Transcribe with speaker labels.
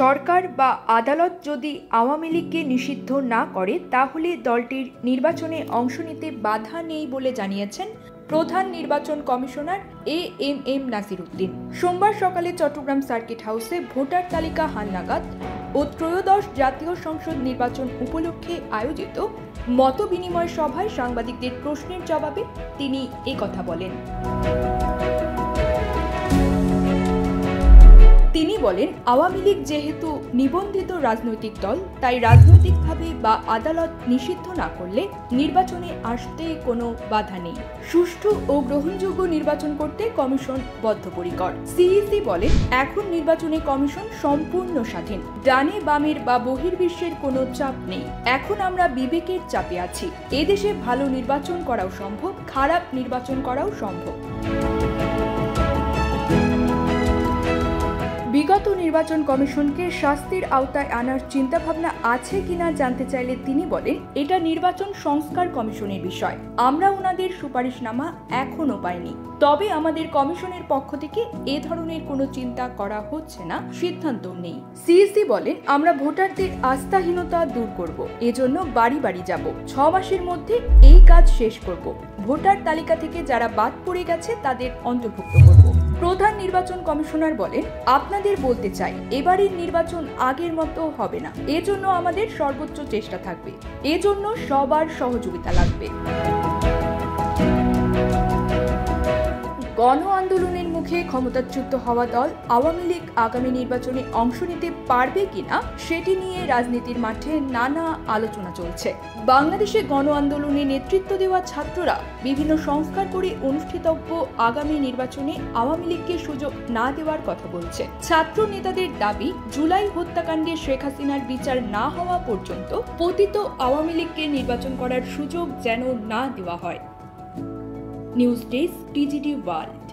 Speaker 1: সরকার বা আদালত যদি আওয়ামী লীগকে নিষিদ্ধ না করে তাহলে দলটির নির্বাচনে অংশ নিতে বাধা নেই বলে জানিয়েছেন প্রধান নির্বাচন কমিশনার এএমএম নাসির উদ্দিন। সোমবার সকালে চট্টগ্রাম সার্কিট হাউসে ভোটার তালিকা হালনাগাদ ও ত্রয়োদশ জাতীয় সংসদ নির্বাচন উপলক্ষে আয়োজিত মতবিনিময় সভায় সাংবাদিকদের প্রশ্নের জবাবে তিনি একথা বলেন। তিনি বলেন, আওয়ামী লীগ যেহেতু নিবন্ধিত রাজনৈতিক দল, তাই রাজনৈতিকভাবে বা আদালত নিষিদ্ধ না করলে নির্বাচনে আসতে কোনো বাধা নেই। সুষ্ঠু ও গ্রহণযোগ্য নির্বাচন করতে কমিশন বদ্ধপরিকর। সিইসি বলেন, এখন নির্বাচনে কমিশন সম্পূর্ণ স্বাধীন। ডানে বামের বা বহির্বিশ্বের কোনো চাপ নেই। এখন আমরা বিবেকের চাপে আছি। এদেশে ভালো নির্বাচন করাও সম্ভব, খারাপ নির্বাচন করাও সম্ভব। বিগত নির্বাচন কমিশনকে শাস্তির আওতায় আনার চিন্তাভাবনা আছে কিনা জানতে চাইলে তিনি বলেন, এটা নির্বাচন সংস্কার কমিশনের বিষয়। আমরা ওনাদের সুপারিশনামা এখনো পাইনি। তবে আমাদের কমিশনের পক্ষ থেকে এ ধরনের কোনো চিন্তা করা হচ্ছে না, সিদ্ধান্ত নেই। সিইসি বলেন, আমরা ভোটারদের আস্থাহীনতা দূর করব। এজন্য বাড়ি বাড়ি যাব। 6 মাসের মধ্যে এই কাজ শেষ করব। ভোটার তালিকা থেকে যারা বাদ পড়ে গেছে তাদের অন্তর্ভুক্ত করব। প্রধান নির্বাচন কমিশনার বলেন, আপনাদের বলতে চাই, এবারের নির্বাচন আগের মতো হবে না। এজন্য আমাদের সর্বোচ্চ চেষ্টা থাকবে। এজন্য সবার সহযোগিতা লাগবে। গণ আন্দোলনের মুখে ক্ষমতাচ্যুত হওয়া দল আওয়ামী লীগ আগামী নির্বাচনে অংশ নিতে পারবে কিনা সেটি নিয়ে রাজনীতির মাঠে নানা আলোচনা চলছে। বাংলাদেশে গণ আন্দোলনে নেতৃত্ব দেওয়া ছাত্ররা বিভিন্ন সংস্কার করে অনুষ্ঠিতব্য আগামী নির্বাচনে আওয়ামী লীগকে সুযোগ না দেওয়ার কথা বলছে। ছাত্র নেতাদের দাবি, জুলাই হত্যাকাণ্ডে শেখ হাসিনার বিচার না হওয়া পর্যন্ত পতিত আওয়ামী লীগকে নির্বাচন করার সুযোগ যেন না দেওয়া হয়। News desk, TGD world.